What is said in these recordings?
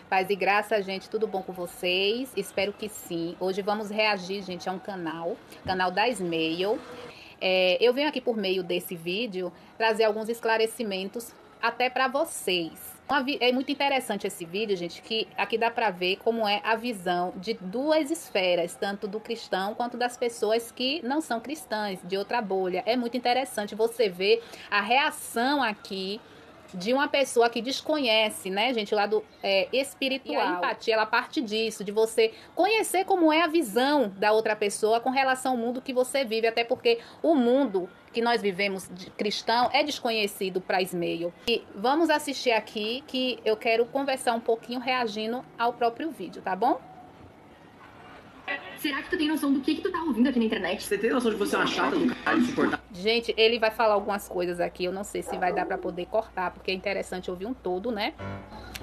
Paz e graça, gente, tudo bom com vocês? Espero que sim. Hoje vamos reagir, gente, a um canal da Ismael. Eu venho aqui por meio desse vídeo trazer alguns esclarecimentos até para vocês. É muito interessante esse vídeo, gente, que aqui dá para ver como é a visão de duas esferas, tanto do cristão quanto das pessoas que não são cristãs, de outra bolha. É muito interessante você ver a reação aqui de uma pessoa que desconhece, né, gente, o lado espiritual. E a empatia, ela parte disso, de você conhecer como é a visão da outra pessoa com relação ao mundo que você vive, até porque o mundo que nós vivemos cristão é desconhecido para Ismael. E vamos assistir aqui que eu quero conversar um pouquinho reagindo ao próprio vídeo, tá bom? Será que tu tem noção do que tu tá ouvindo aqui na internet? Você tem noção de você é uma chata do caralho, insuportável? Gente, ele vai falar algumas coisas aqui, eu não sei se vai dar pra poder cortar, porque é interessante ouvir um todo, né?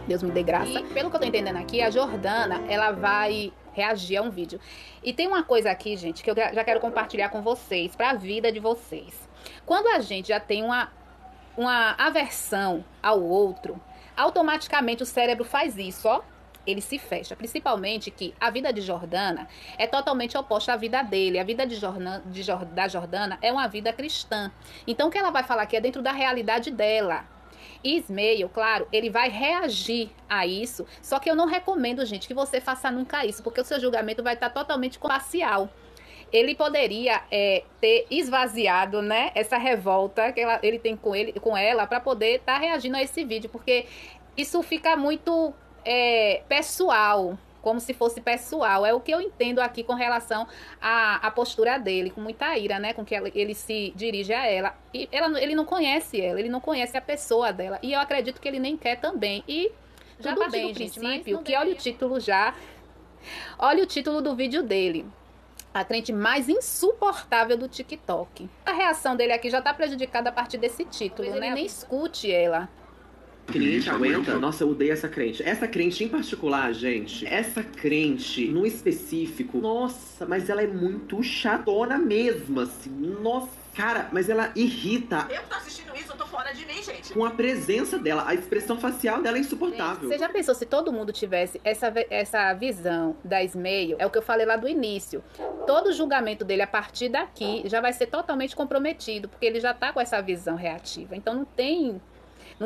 Deus me dê graça. E, pelo que eu tô entendendo aqui, a Jordana, ela vai reagir a um vídeo. E tem uma coisa aqui, gente, que eu já quero compartilhar com vocês, pra vida de vocês. Quando a gente já tem uma aversão ao outro, automaticamente o cérebro faz isso, ó. Ele se fecha, principalmente que a vida de Jordana é totalmente oposta à vida dele. A vida da Jordana é uma vida cristã. Então, o que ela vai falar aqui é dentro da realidade dela. Ismael, claro, ele vai reagir a isso, só que eu não recomendo, gente, que você faça nunca isso, porque o seu julgamento vai estar totalmente parcial. Ele poderia ter esvaziado, né, essa revolta que ele tem com ela para poder estar reagindo a esse vídeo, porque isso fica muito pessoal, como se fosse pessoal. É o que eu entendo aqui com relação à postura dele, com muita ira, né, com que ele se dirige a ela. E ele não conhece ela, ele não conhece a pessoa dela. E eu acredito que ele nem quer também. E já tudo bem, do princípio, que olha o título já. Olha o título do vídeo dele. A crente mais insuportável do TikTok. A reação dele aqui já tá prejudicada a partir desse título, né? Ele nem escute ela. Que ninguém te aguenta. Nossa, eu odeio essa crente. Essa crente em particular, gente, essa crente no específico, nossa, mas ela é muito chatona mesmo, assim. Nossa, cara, mas ela irrita. Eu que tô assistindo isso, eu tô fora de mim, gente. Com a presença dela, a expressão facial dela é insuportável. Você já pensou se todo mundo tivesse essa visão da Ismael? É o que eu falei lá do início. Todo o julgamento dele a partir daqui já vai ser totalmente comprometido, porque ele já tá com essa visão reativa. Então não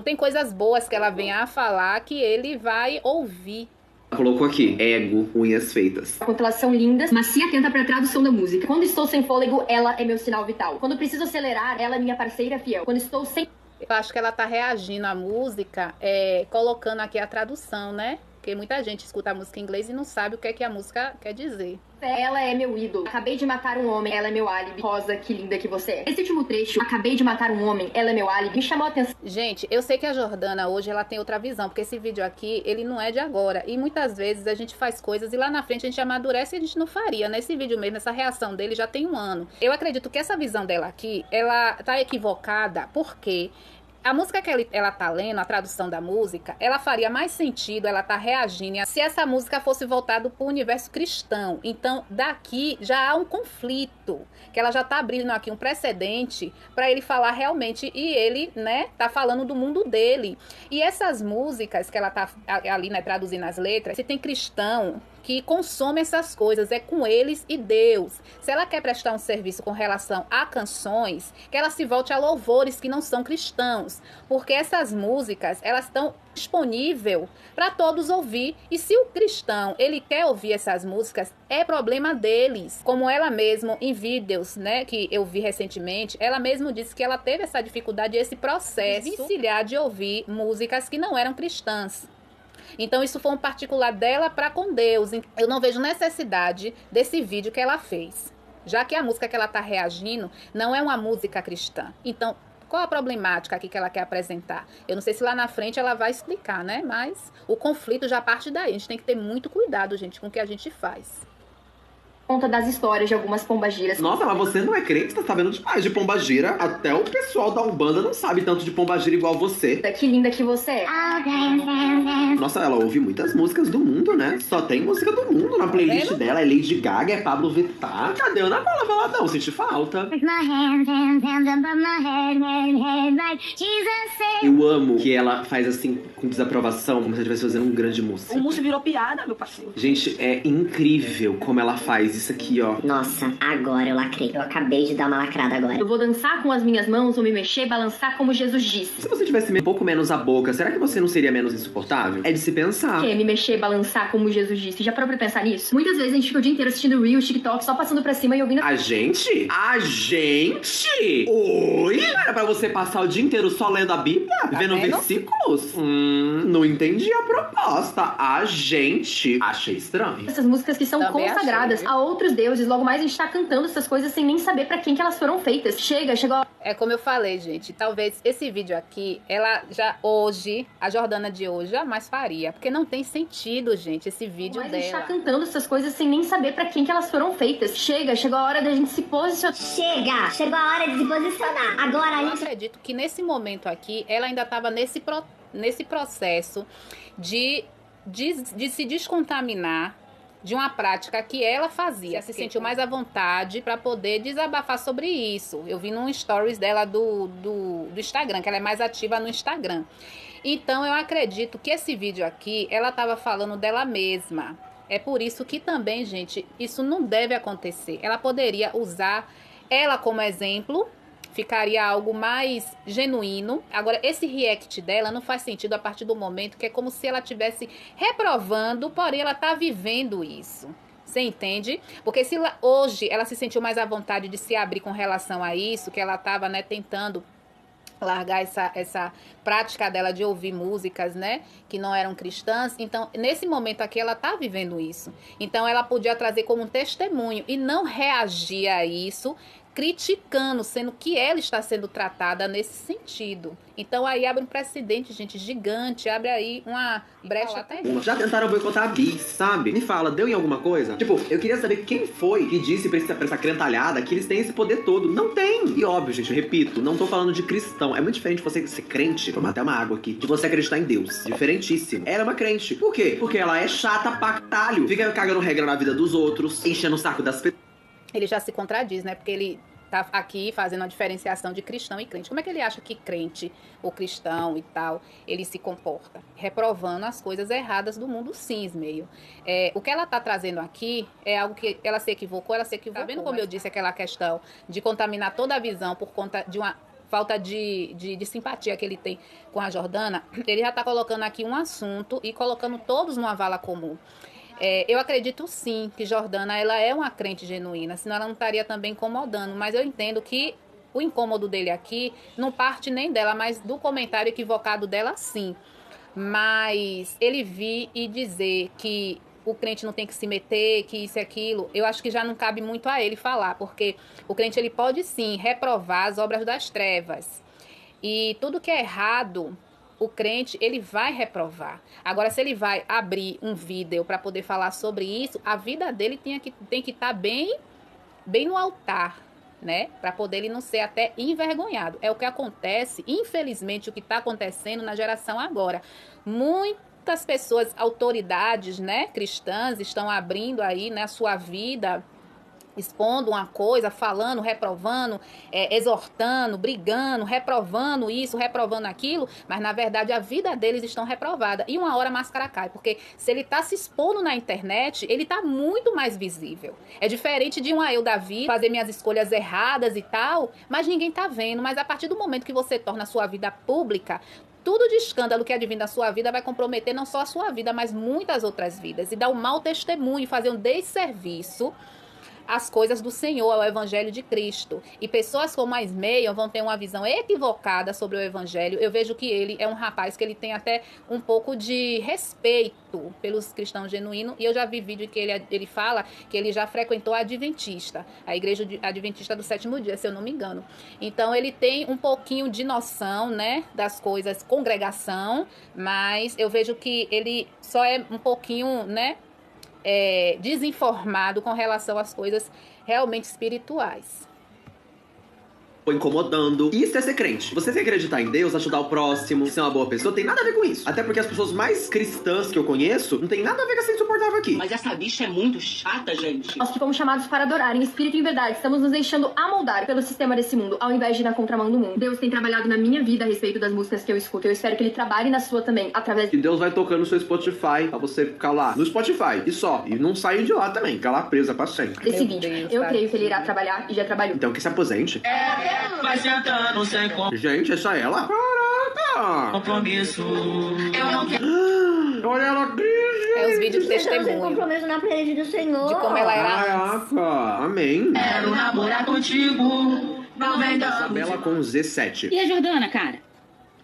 tem coisas boas que ela venha a falar que ele vai ouvir. Colocou aqui, ego, unhas feitas. Quando elas são lindas, macia atenta pra tradução da música. Quando estou sem fôlego, ela é meu sinal vital. Quando preciso acelerar, ela é minha parceira fiel. Quando estou sem... Eu acho que ela tá reagindo à música, colocando aqui a tradução, né? Porque muita gente escuta a música em inglês e não sabe o que é que a música quer dizer. Ela é meu ídolo. Acabei de matar um homem, ela é meu álibi. Rosa, que linda que você é. Esse último trecho, acabei de matar um homem, ela é meu álibi, me chamou a atenção. Gente, eu sei que a Jordana hoje ela tem outra visão, porque esse vídeo aqui, ele não é de agora. E muitas vezes a gente faz coisas e lá na frente a gente amadurece e a gente não faria. Nesse vídeo mesmo, essa reação dele já tem um ano. Eu acredito que essa visão dela aqui, ela tá equivocada, porque a música que ela tá lendo, a tradução da música, ela faria mais sentido, ela tá reagindo se essa música fosse voltada para o universo cristão. Então, daqui já há um conflito, que ela já tá abrindo aqui um precedente para ele falar realmente, e ele, né, tá falando do mundo dele. E essas músicas que ela tá ali, né, traduzindo as letras, se tem cristão que consome essas coisas, é com eles e Deus. Se ela quer prestar um serviço com relação a canções, que ela se volte a louvores que não são cristãos, porque essas músicas, elas estão disponíveis para todos ouvir, e se o cristão, ele quer ouvir essas músicas, é problema deles. Como ela mesma, em vídeos, né, que eu vi recentemente, ela mesma disse que ela teve essa dificuldade, esse processo de desvencilhar de ouvir músicas que não eram cristãs. Então isso foi um particular dela para com Deus. Eu não vejo necessidade desse vídeo que ela fez, já que a música que ela está reagindo não é uma música cristã. Então, qual a problemática aqui que ela quer apresentar? Eu não sei se lá na frente ela vai explicar, né? Mas o conflito já parte daí. A gente tem que ter muito cuidado, gente, com o que a gente faz. conta das histórias de algumas pombagiras. Nossa, mas você não é crente, tá sabendo demais de pombagira. Até o pessoal da Umbanda não sabe tanto de pombagira igual você. Que linda que você é. Nossa, ela ouve muitas músicas do mundo, né? Só tem música do mundo na playlist dela. É Lady Gaga, é Pablo Vittar. Cadê Ana Paula Valadão? Senti falta. Eu amo que ela faz assim, com desaprovação, como se ela estivesse fazendo um grande música. O músico virou piada, meu parceiro. Gente, é incrível como ela faz isso aqui, ó. Nossa, agora eu lacrei. Eu acabei de dar uma lacrada agora. Eu vou dançar com as minhas mãos, vou me mexer, balançar como Jesus disse. Se você tivesse um pouco menos a boca, será que você não seria menos insuportável? É de se pensar. Me mexer, balançar como Jesus disse. Já parou pra pensar nisso? Muitas vezes a gente fica o dia inteiro assistindo Reels, TikTok, só passando pra cima e ouvindo... A gente? A gente? Oi? Era pra você passar o dia inteiro só lendo a Bíblia? Vendo versículos? Não entendi a proposta. A gente. Achei estranho. Essas músicas que são Também consagradas a outros deuses. Logo mais a gente tá cantando essas coisas sem nem saber pra quem que elas foram feitas. Chegou a... É como eu falei, gente, talvez esse vídeo aqui, ela já hoje, a Jordana de hoje, jamais faria. Porque não tem sentido, gente, esse vídeo Mas dela. a gente tá cantando essas coisas sem nem saber pra quem que elas foram feitas. Chegou a hora da gente se posicionar. Chegou a hora de se posicionar. Agora a Eu gente... acredito que nesse momento aqui, ela ainda estava nesse processo de se descontaminar de uma prática que ela fazia. Se sentiu mais à vontade para poder desabafar sobre isso. Eu vi num stories dela do Instagram, que ela é mais ativa no Instagram. Então eu acredito que esse vídeo aqui, ela estava falando dela mesma. É por isso que também, gente, isso não deve acontecer. Ela poderia usar ela como exemplo, ficaria algo mais genuíno. Agora, esse react dela não faz sentido a partir do momento que é como se ela estivesse reprovando, porém ela tá vivendo isso. Você entende? Porque se hoje ela se sentiu mais à vontade de se abrir com relação a isso, que ela tava, né, tentando largar essa prática dela de ouvir músicas, né, que não eram cristãs. Então, nesse momento aqui, ela tá vivendo isso. Então, ela podia trazer como um testemunho e não reagir a isso criticando, sendo que ela está sendo tratada nesse sentido. Então aí abre um precedente, gente, gigante, abre aí uma brecha até. Já tentaram boicotar a Bis, sabe? Me fala, deu em alguma coisa? Tipo, eu queria saber quem foi que disse pra essa crentalhada que eles têm esse poder todo. Não tem! E óbvio, gente, eu repito, não tô falando de cristão. É muito diferente você ser crente, tomar até uma água aqui, de você acreditar em Deus. Diferentíssimo. Ela é uma crente. Por quê? Porque ela é chata pra caralho. Fica cagando regra na vida dos outros, enchendo o saco das pessoas. Ele já se contradiz, né? Porque ele tá aqui fazendo a diferenciação de cristão e crente. Como é que ele acha que crente ou cristão e tal, ele se comporta? Reprovando as coisas erradas do mundo cis meio. O que ela tá trazendo aqui é algo que ela se equivocou. Tá vendo como eu disse aquela questão de contaminar toda a visão por conta de uma falta de simpatia que ele tem com a Jordana? Ele já tá colocando aqui um assunto e colocando todos numa vala comum. Eu acredito sim que Jordana ela é uma crente genuína, senão ela não estaria também incomodando. Mas eu entendo que o incômodo dele aqui não parte nem dela, mas do comentário equivocado dela sim. Mas ele vir e dizer que o crente não tem que se meter, que isso e aquilo, eu acho que já não cabe muito a ele falar, porque o crente ele pode sim reprovar as obras das trevas. E tudo que é errado, o crente, ele vai reprovar. Agora, se ele vai abrir um vídeo para poder falar sobre isso, a vida dele tem que estar bem no altar, né? Para poder ele não ser até envergonhado. É o que acontece, infelizmente, o que está acontecendo na geração agora. Muitas pessoas, autoridades, né, cristãs, estão abrindo aí, né, a sua vida, expondo uma coisa, falando, reprovando, exortando, brigando, reprovando isso, reprovando aquilo, mas na verdade a vida deles estão reprovada. E uma hora a máscara cai, porque se ele está se expondo na internet, ele está muito mais visível. É diferente de eu da vida, fazer minhas escolhas erradas e tal, mas ninguém está vendo. Mas a partir do momento que você torna a sua vida pública, tudo de escândalo que advém da sua vida vai comprometer não só a sua vida, mas muitas outras vidas. E dar um mau testemunho, fazer um desserviço as coisas do Senhor, ao Evangelho de Cristo. E pessoas como a Ismael vão ter uma visão equivocada sobre o Evangelho. Eu vejo que ele é um rapaz que ele tem até um pouco de respeito pelos cristãos genuínos. E eu já vi vídeo que ele fala que ele já frequentou a Adventista, a igreja Adventista do Sétimo Dia, se eu não me engano. Então ele tem um pouquinho de noção, né, das coisas, congregação, mas eu vejo que ele só é um pouquinho, né, desinformado com relação às coisas realmente espirituais. Incomodando. Isso é ser crente. Você se acreditar em Deus, ajudar o próximo, ser uma boa pessoa, tem nada a ver com isso. Até porque as pessoas mais cristãs que eu conheço não tem nada a ver com essa insuportável aqui. Mas essa bicha é muito chata, gente. Nós que fomos chamados para adorar em espírito e em verdade, estamos nos deixando amoldar pelo sistema desse mundo, ao invés de ir na contramão do mundo. Deus tem trabalhado na minha vida a respeito das músicas que eu escuto. Eu espero que ele trabalhe na sua também, através que Deus vai tocando no seu Spotify, pra você ficar lá no Spotify, e só. E não sair de lá também, ficar lá presa pra sempre. desse vídeo. Eu creio que ele irá trabalhar e já trabalhou. Então que se aposente. Vai sentando sem Gente, essa é ela? Caraca! compromisso. Eu não quero. Olha ela aqui, É os vídeos de Sem testemunho compromisso na presença do Senhor. de como ela era antes. Caraca! Amém. Quero namorar contigo. Não vem dando. Isabela com Z7. E a Jordana, cara?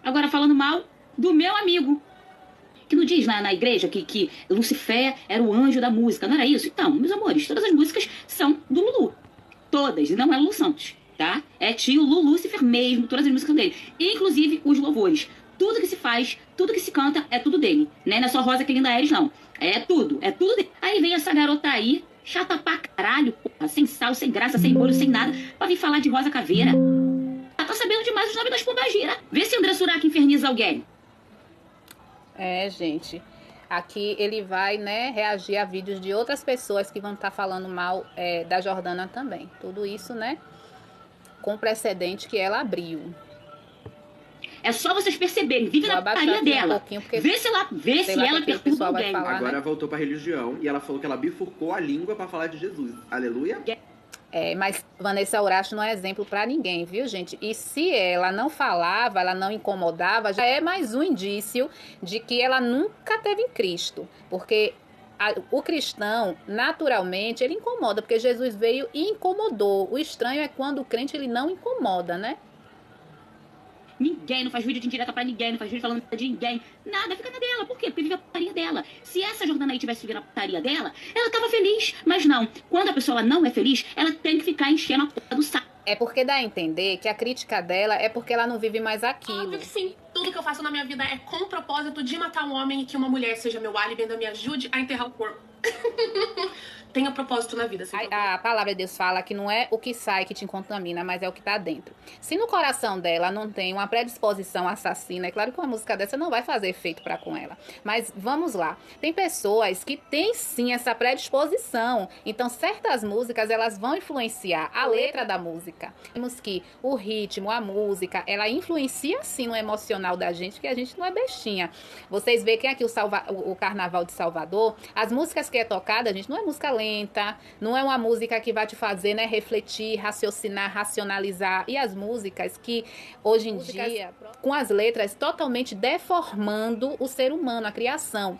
Agora falando mal do meu amigo. Que não diz na igreja que Lucifer era o anjo da música, não era isso? Então, meus amores, todas as músicas são do Lulu. Todas, e não é Lulu Santos, tá? É tio Lúcifer mesmo, todas as músicas dele. Inclusive os louvores. Tudo que se faz, tudo que se canta, é tudo dele. Né? Não é só Rosa que linda Ares, não. É tudo dele. Aí vem essa garota aí, chata pra caralho, porra, sem sal, sem graça, sem molho, sem nada, pra vir falar de Rosa Caveira. Ela tá sabendo demais os nomes das pombagiras. Vê se André Surak inferniza alguém. Gente. Aqui ele vai, né, reagir a vídeos de outras pessoas que vão estar falando mal da Jordana também. Tudo isso, né, com o precedente que ela abriu. É só vocês perceberem, vive Vou na abaixar putaria aqui um dela. pouquinho, porque Vê se ela o que o perturba pessoal vai alguém. falar. Agora voltou pra religião e ela falou que ela bifurcou a língua pra falar de Jesus. Aleluia. Mas Vanessa Uracho não é exemplo pra ninguém, viu, gente? E se ela não falava, ela não incomodava, já é mais um indício de que ela nunca teve em Cristo. Porque o cristão, naturalmente, ele incomoda, porque Jesus veio e incomodou. O estranho é quando o crente ele não incomoda, né? Ninguém, não faz vídeo de indireta pra ninguém, não faz vídeo falando de ninguém. Nada, fica na dela. Por quê? Porque vive a putaria dela. Se essa Jordana aí tivesse vivido a putaria dela, ela tava feliz. Mas não, quando a pessoa não é feliz, ela tem que ficar enchendo a porra do saco. É porque dá a entender que a crítica dela é porque ela não vive mais aquilo. Óbvio que sim. Tudo que eu faço na minha vida é com o propósito de matar um homem e que uma mulher seja meu álibi e ainda me ajude a enterrar o corpo. Tenha propósito na vida. A palavra de Deus fala que não é o que sai que te contamina, mas é o que tá dentro. Se no coração dela não tem uma predisposição assassina, é claro que uma música dessa não vai fazer efeito pra com ela. Mas vamos lá. Tem pessoas que têm sim essa predisposição. Então certas músicas elas vão influenciar a letra da música. Temos que o ritmo, a música, ela influencia sim no emocional da gente, que a gente não é bestinha. Vocês veem que aqui o Carnaval de Salvador, as músicas que é tocada, gente, não é música lenta, não é uma música que vai te fazer, né, refletir, raciocinar, racionalizar. E as músicas que, hoje em dia, com as letras totalmente deformando o ser humano, a criação.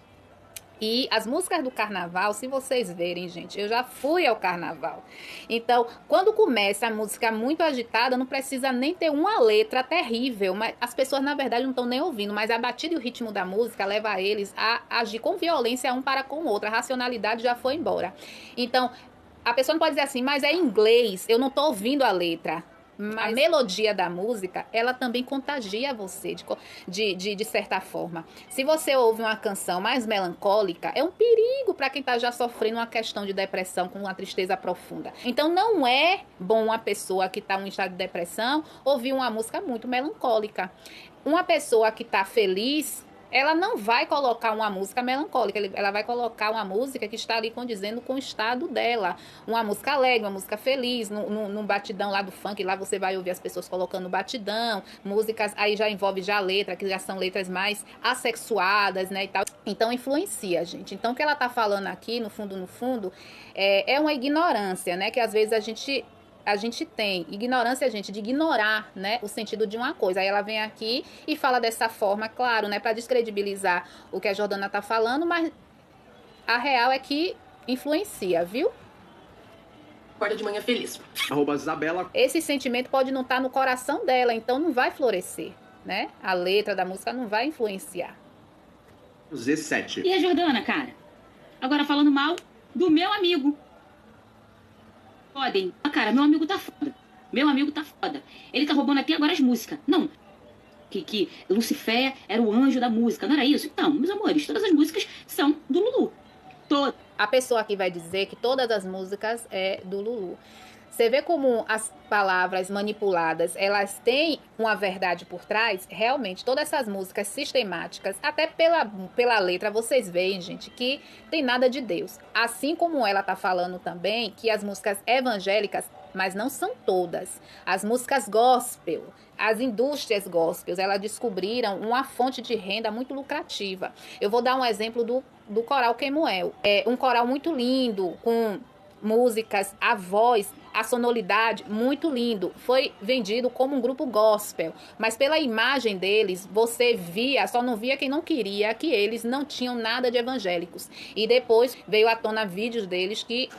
E as músicas do carnaval, se vocês verem, gente, eu já fui ao carnaval. Então, quando começa a música muito agitada, não precisa nem ter uma letra terrível. Mas as pessoas, na verdade, não estão nem ouvindo. Mas a batida e o ritmo da música leva eles a agir com violência um para com o outro. A racionalidade já foi embora. Então, a pessoa não pode dizer assim, mas é em inglês, eu não estou ouvindo a letra. Mas a melodia da música, ela também contagia você, de certa forma. Se você ouve uma canção mais melancólica, é um perigo para quem está já sofrendo uma questão de depressão, com uma tristeza profunda. Então, não é bom uma pessoa que está em um estado de depressão ouvir uma música muito melancólica. Uma pessoa que está feliz, ela não vai colocar uma música melancólica, ela vai colocar uma música que está ali condizendo com o estado dela. Uma música alegre, uma música feliz, num batidão lá do funk, lá você vai ouvir as pessoas colocando batidão, músicas, aí já envolve já a letra, que já são letras mais assexuadas, né, e tal. Então influencia, gente. Então o que ela tá falando aqui, no fundo, é uma ignorância, né, que às vezes a gente tem ignorância, gente, de ignorar, né, o sentido de uma coisa. Aí ela vem aqui e fala dessa forma, claro, né, para descredibilizar o que a Jordana tá falando, mas a real é que influencia, viu? Acorda de manhã feliz. @Isabela. Esse sentimento pode não estar no coração dela, então não vai florescer, né? A letra da música não vai influenciar. Z7. E a Jordana, cara? Agora falando mal do meu amigo. Podem. Cara, meu amigo tá foda. Meu amigo tá foda. Ele tá roubando até agora as músicas. Não. Que Lucifer era o anjo da música. Não era isso? Então, meus amores, todas as músicas são do Lulu. Todas. a pessoa aqui vai dizer que todas as músicas é do Lulu. Você vê como as palavras manipuladas, elas têm uma verdade por trás? Realmente, todas essas músicas sistemáticas, até pela letra, vocês veem, gente, que tem nada de Deus. Assim como ela tá falando também que as músicas evangélicas, mas não são todas. As músicas gospel, as indústrias gospels, elas descobriram uma fonte de renda muito lucrativa. Eu vou dar um exemplo do coral Kemuel. É um coral muito lindo, com músicas, a voz, a sonoridade, muito lindo. Foi vendido como um grupo gospel, mas pela imagem deles, você via, só não via quem não queria, que eles não tinham nada de evangélicos. E depois veio à tona vídeos deles que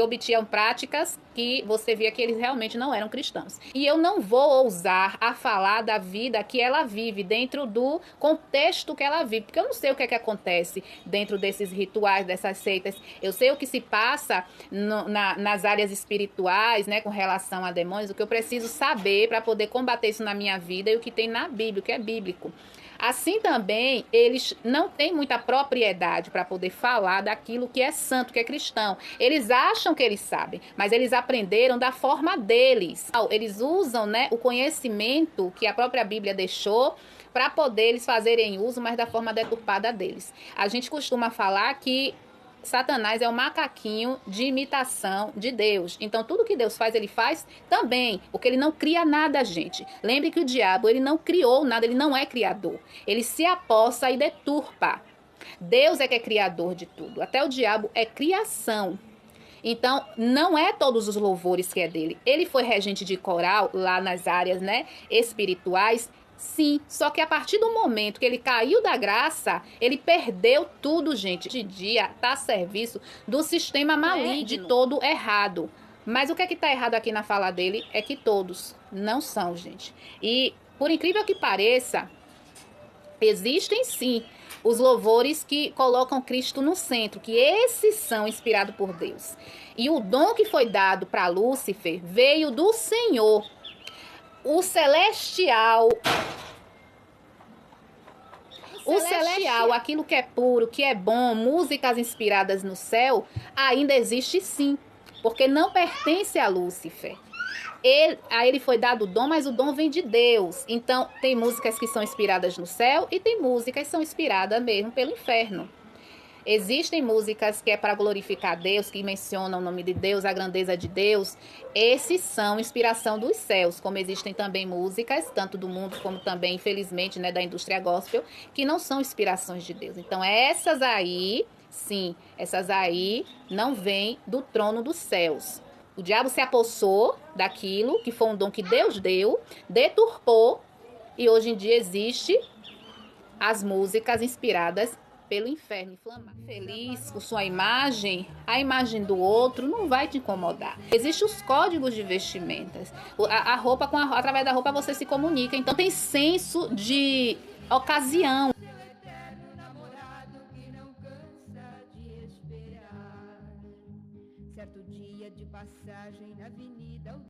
obtinham práticas que você via que eles realmente não eram cristãos. E eu não vou ousar a falar da vida que ela vive, dentro do contexto que ela vive, porque eu não sei o que é que acontece dentro desses rituais, dessas seitas. Eu sei o que se passa nas áreas espirituais, né, com relação a demônios, o que eu preciso saber para poder combater isso na minha vida e o que tem na Bíblia, o que é bíblico. Assim também, eles não têm muita propriedade para poder falar daquilo que é santo, que é cristão. Eles acham que eles sabem, mas eles aprenderam da forma deles. Eles usam, né, o conhecimento que a própria Bíblia deixou para poder eles fazerem uso, mas da forma deturpada deles. A gente costuma falar que Satanás é um macaquinho de imitação de Deus. Então, tudo que Deus faz, ele faz também, porque ele não cria nada, gente. Lembre que o diabo, ele não criou nada, ele não é criador. Ele se apossa e deturpa. Deus é que é criador de tudo. Até o diabo é criação. Então, não é todos os louvores que é dele. Ele foi regente de coral lá nas áreas, né, espirituais. Sim, só que a partir do momento que ele caiu da graça, ele perdeu tudo, gente. Hoje em dia está a serviço do sistema maligno, de todo errado. Mas o que é que está errado aqui na fala dele é que todos não são, gente. E, por incrível que pareça, existem sim os louvores que colocam Cristo no centro, que esses são inspirados por Deus. E o dom que foi dado para Lúcifer veio do Senhor. O celestial, aquilo que é puro, que é bom, músicas inspiradas no céu, ainda existe sim, porque não pertence a Lúcifer. A ele foi dado o dom, mas o dom vem de Deus. Então, tem músicas que são inspiradas no céu e tem músicas que são inspiradas mesmo pelo inferno. Existem músicas que é para glorificar Deus, que mencionam o nome de Deus, a grandeza de Deus. Esses são inspiração dos céus, como existem também músicas, tanto do mundo como também, infelizmente, né, da indústria gospel, que não são inspirações de Deus. Então, essas aí, sim, essas aí não vêm do trono dos céus. O diabo se apossou daquilo, que foi um dom que Deus deu, deturpou, e hoje em dia existe as músicas inspiradas pelo inferno inflamado. Feliz com sua imagem, a imagem do outro não vai te incomodar. Existem os códigos de vestimentas. A roupa, através da roupa você se comunica. Então tem senso de ocasião. Certo dia de passagem na avenida